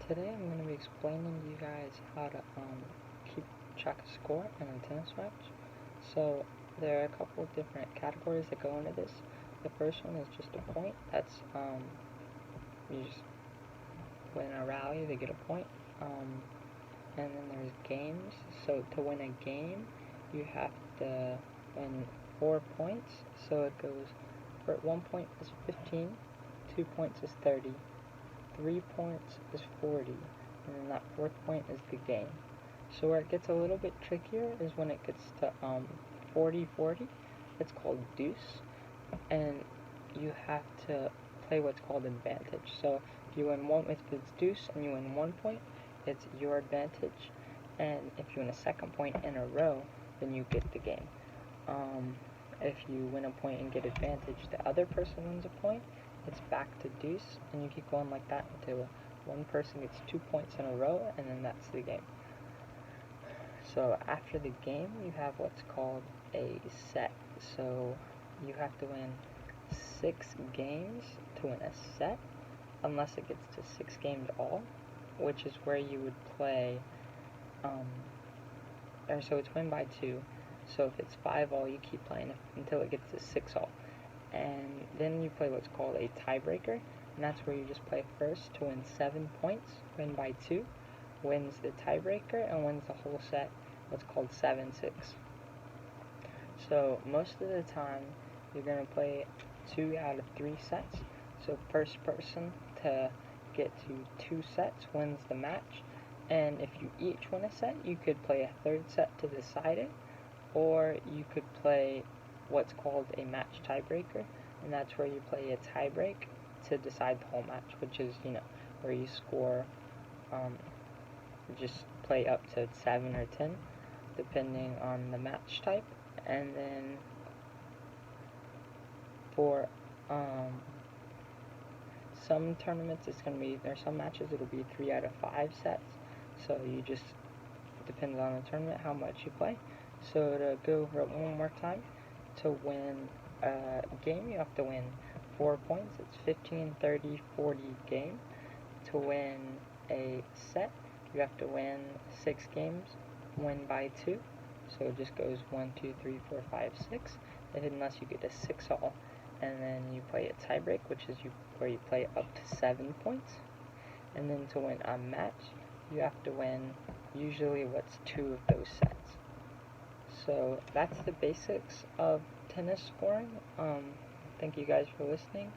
Today I'm going to be explaining to you guys how to keep track of score in a tennis match. So there are a couple of different categories that go into this. The first one is just a point. That's you just win a rally, they get a point. And then there's games. So to win a game, you have to win 4 points. So it goes for 1 point is 15, 2 points is 30. 3 points is 40, and then that 4th point is the game. So where it gets a little bit trickier is when it gets to 40-40. It's called deuce, and you have to play what's called advantage. So if you win one, if it's deuce and you win 1 point, it's your advantage, and if you win a second point in a row, then you get the game. If you win a point and get advantage, the other person wins a point, it's back to deuce, and you keep going like that until one person gets 2 points in a row, and then that's the game. So after the game, you have what's called a set. So you have to win 6 games to win a set, unless it gets to 6 games all, which is where you would play, so it's win by 2. So if it's 5 all, you keep playing until it gets to 6 all. And then you play what's called a tiebreaker, and that's where you just play first to win 7 points, win by 2, wins the tiebreaker, and wins the whole set, what's called 7-6. So most of the time, you're going to play 2 out of 3 sets. So first person to get to 2 sets wins the match, and if you each win a set, you could play a third set to decide it, or you could play what's called a match tiebreaker, and that's where you play a tiebreak to decide the whole match, which is, where you score, just play up to 7 or 10, depending on the match type. And then for some tournaments, there's some matches it'll be 3 out of 5 sets, so you just, depends on the tournament how much you play. So to go over it one more time, to win a game, you have to win 4 points. It's 15, 30, 40 game. To win a set, you have to win 6 games, win by 2. So it just goes 1, 2, 3, 4, 5, 6, unless you get to 6 all. And then you play a tiebreak, which is where you play up to 7 points. And then to win a match, you have to win usually what's 2 of those sets. So that's the basics of tennis scoring. Thank you guys for listening.